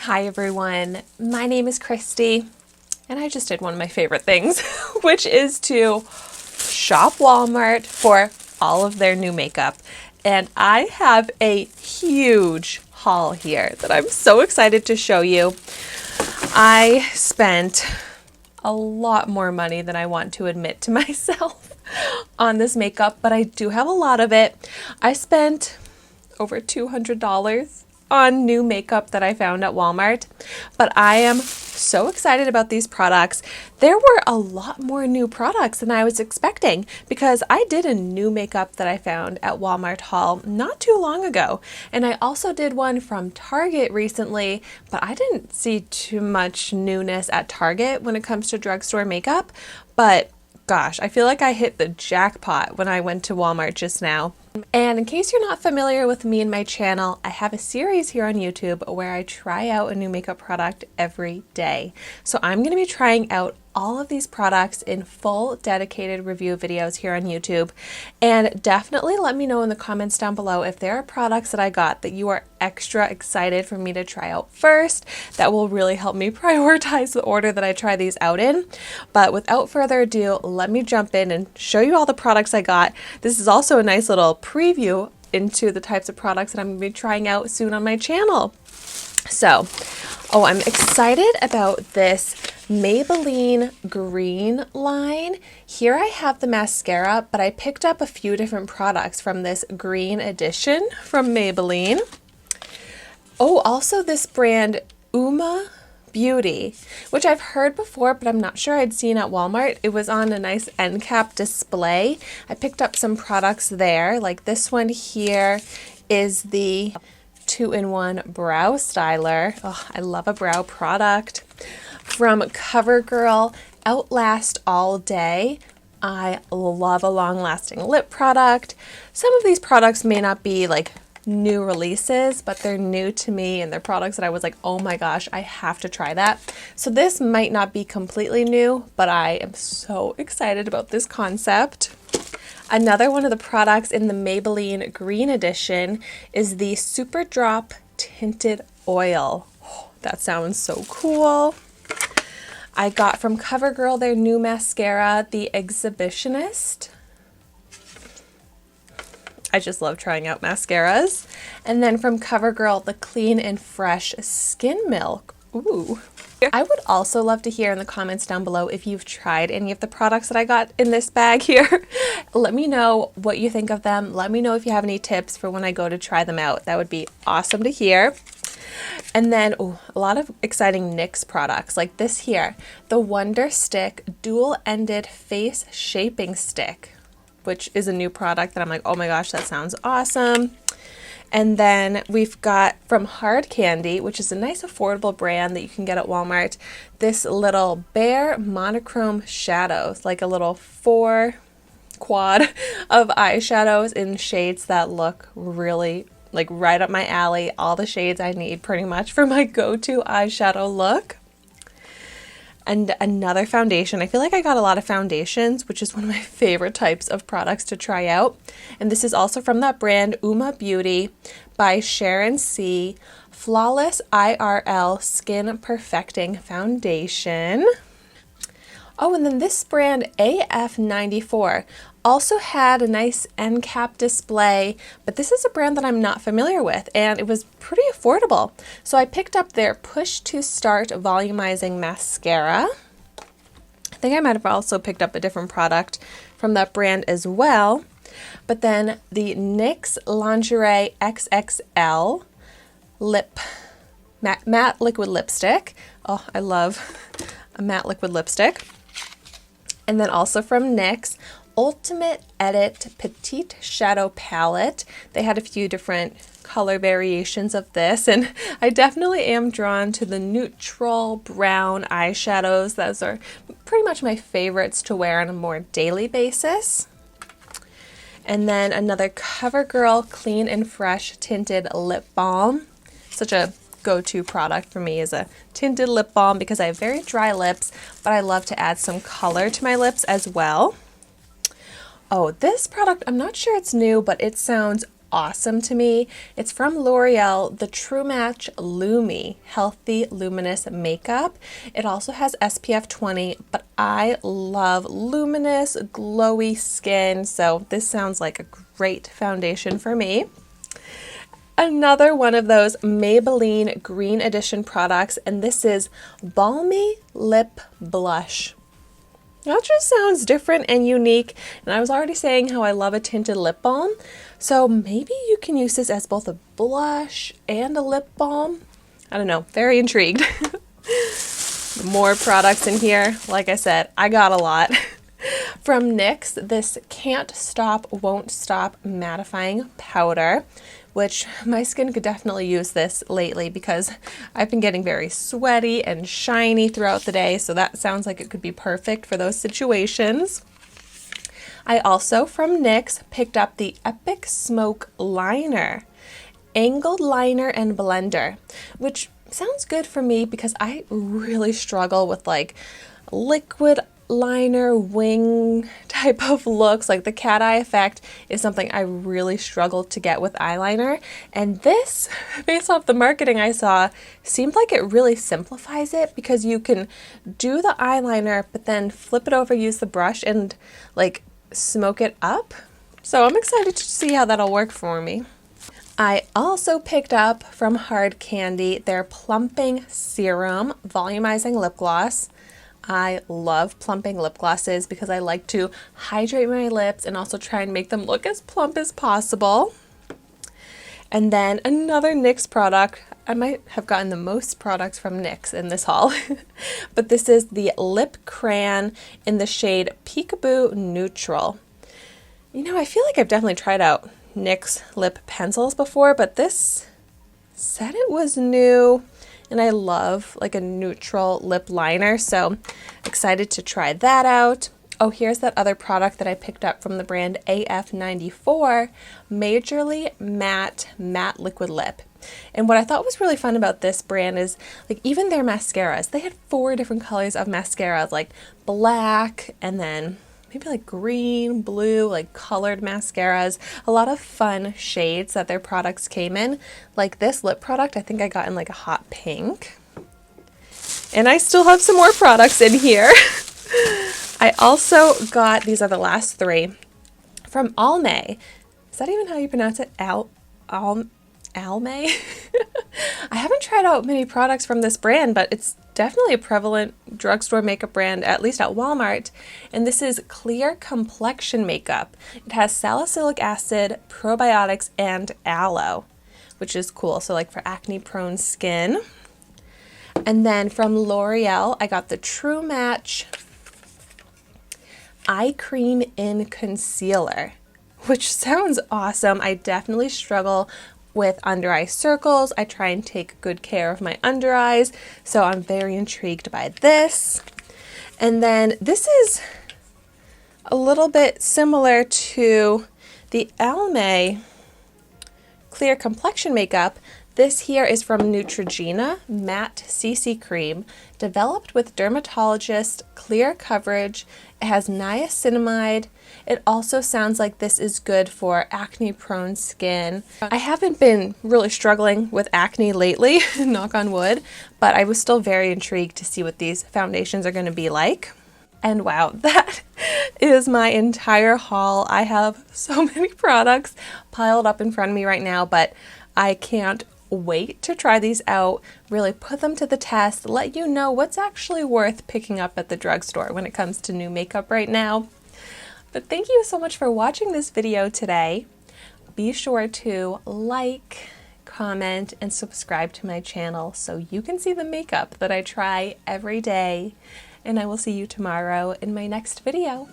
Hi everyone, my name is Kristi, and I just did one of my favorite things, which is to shop Walmart for all of their new makeup. And I have a huge haul here that I'm so excited to show you. I spent a lot more money than I want to admit to myself on this makeup, but I do have a lot of it. I spent over $200 on new makeup that I found at Walmart, but I am so excited about these products. There were a lot more new products than I was expecting because I did a new makeup that I found at Walmart haul not too long ago, and I also did one from Target recently, but I didn't see too much newness at Target when it comes to drugstore makeup. But gosh, I feel like I hit the jackpot when I went to Walmart just now. And in case you're not familiar with me and my channel, I have a series here on YouTube where I try out a new makeup product every day. So I'm going to be trying out all of these products in full dedicated review videos here on YouTube. And definitely let me know in the comments down below if there are products that I got that you are extra excited for me to try out first. That will really help me prioritize the order that I try these out in. But without further ado, let me jump in and show you all the products I got. This is also a nice little preview into the types of products that I'm going to be trying out soon on my channel. So, I'm excited about this Maybelline green line. Here I have the mascara, but I picked up a few different products from this green edition from Maybelline. Oh, also this brand Uma Beauty, which I've heard before, but I'm not sure I'd seen at Walmart. It was on a nice end cap display. I picked up some products there, like this one here is the 2-in-1 brow styler. Oh, I love a brow product. From CoverGirl, Outlast All Day. I love a long-lasting lip product. Some of these products may not be like new releases, but they're new to me and they're products that I was like, oh my gosh, I have to try that. So this might not be completely new, but I am so excited about this concept. Another one of the products in the Maybelline Green Edition is the Super Drop Tinted Oil. Oh, that sounds so cool. I got from CoverGirl their new mascara, the Exhibitionist. I just love trying out mascaras. And then from CoverGirl, the Clean and Fresh Skin Milk. Ooh. I would also love to hear in the comments down below if you've tried any of the products that I got in this bag here. Let me know what you think of them. Let me know if you have any tips for when I go to try them out. That would be awesome to hear. And then a lot of exciting NYX products like this here, the Wonder Stick Dual-Ended Face Shaping Stick, which is a new product that I'm like, oh my gosh, that sounds awesome. And then we've got from Hard Candy, which is a nice affordable brand that you can get at Walmart, this little Bare Monochrome shadows, like a little 4 quad of eyeshadows in shades that look really like right up my alley. All the shades I need pretty much for my go-to eyeshadow look. And another foundation. I feel like I got a lot of foundations, which is one of my favorite types of products to try out. And this is also from that brand Uma Beauty by Sharon C. Flawless IRL Skin Perfecting Foundation. Oh, and then this brand AF94 also had a nice end cap display, but this is a brand that I'm not familiar with, and it was pretty affordable. So I picked up their Push to Start Volumizing Mascara. I think I might have also picked up a different product from that brand as well. But then the NYX Lingerie XXL matte liquid lipstick. Oh, I love a matte liquid lipstick. And then also from NYX, Ultimate Edit Petite Shadow Palette. They had a few different color variations of this, and I definitely am drawn to the neutral brown eyeshadows. Those are pretty much my favorites to wear on a more daily basis. And then another CoverGirl Clean and Fresh Tinted Lip Balm. Such a go-to product for me is a tinted lip balm because I have very dry lips, but I love to add some color to my lips as well. Oh, this product, I'm not sure it's new, but it sounds awesome to me. It's from L'Oreal, the True Match Lumi Healthy Luminous Makeup. It also has SPF 20, but I love luminous, glowy skin, so this sounds like a great foundation for me. Another one of those Maybelline Green Edition products, and this is Balmy Lip Blush. That just sounds different and unique, and I was already saying how I love a tinted lip balm, so maybe you can use this as both a blush and a lip balm. I don't know, very intrigued. More products in here. Like I said, I got a lot. From NYX, this Can't Stop, Won't Stop mattifying powder, which my skin could definitely use this lately because I've been getting very sweaty and shiny throughout the day, so that sounds like it could be perfect for those situations. I also, from NYX, picked up the Epic Smoke Liner, Angled Liner and Blender, which sounds good for me because I really struggle with like liquid liner wing type of looks. Like the cat eye effect is something I really struggled to get with eyeliner, and this, based off the marketing I saw, seemed like it really simplifies it because you can do the eyeliner but then flip it over, use the brush, and like smoke it up. So I'm excited to see how that'll work for me. I also picked up from Hard Candy their Plumping Serum Volumizing Lip Gloss. I love plumping lip glosses because I like to hydrate my lips and also try and make them look as plump as possible. And then another NYX product. I might have gotten the most products from NYX in this haul, but this is the Lip Crayon in the shade Peekaboo Neutral. You know, I feel like I've definitely tried out NYX lip pencils before, but this said it was new. And I love like a neutral lip liner, so excited to try that out. Oh, here's that other product that I picked up from the brand AF94, Majorly Matte Liquid Lip. And what I thought was really fun about this brand is like even their mascaras. They had 4 different colors of mascaras, like black and then maybe like green, blue, like colored mascaras. A lot of fun shades that their products came in. Like this lip product, I think I got in like a hot pink. And I still have some more products in here. I also got, these are the last 3, from Almay. Is that even how you pronounce it? Almay? I haven't tried out many products from this brand, but it's definitely a prevalent drugstore makeup brand, at least at Walmart. And this is Clear Complexion Makeup. It has salicylic acid, probiotics, and aloe, which is cool. So like for acne prone skin. And then from L'Oreal, I got the True Match Eye Cream in Concealer, which sounds awesome. I definitely struggle with under eye circles. I try and take good care of my under eyes, so I'm very intrigued by this. And then this is a little bit similar to the Almay Clear Complexion Makeup. This here is from Neutrogena Matte CC Cream, developed with dermatologist clear coverage. It has niacinamide. It also sounds like this is good for acne prone skin. I haven't been really struggling with acne lately, knock on wood, but I was still very intrigued to see what these foundations are going to be like. And wow, that is my entire haul. I have so many products piled up in front of me right now, but I can't wait to try these out, really put them to the test, let you know what's actually worth picking up at the drugstore when it comes to new makeup right now. But thank you so much for watching this video today. Be sure to like, comment, and subscribe to my channel so you can see the makeup that I try every day. And I will see you tomorrow in my next video.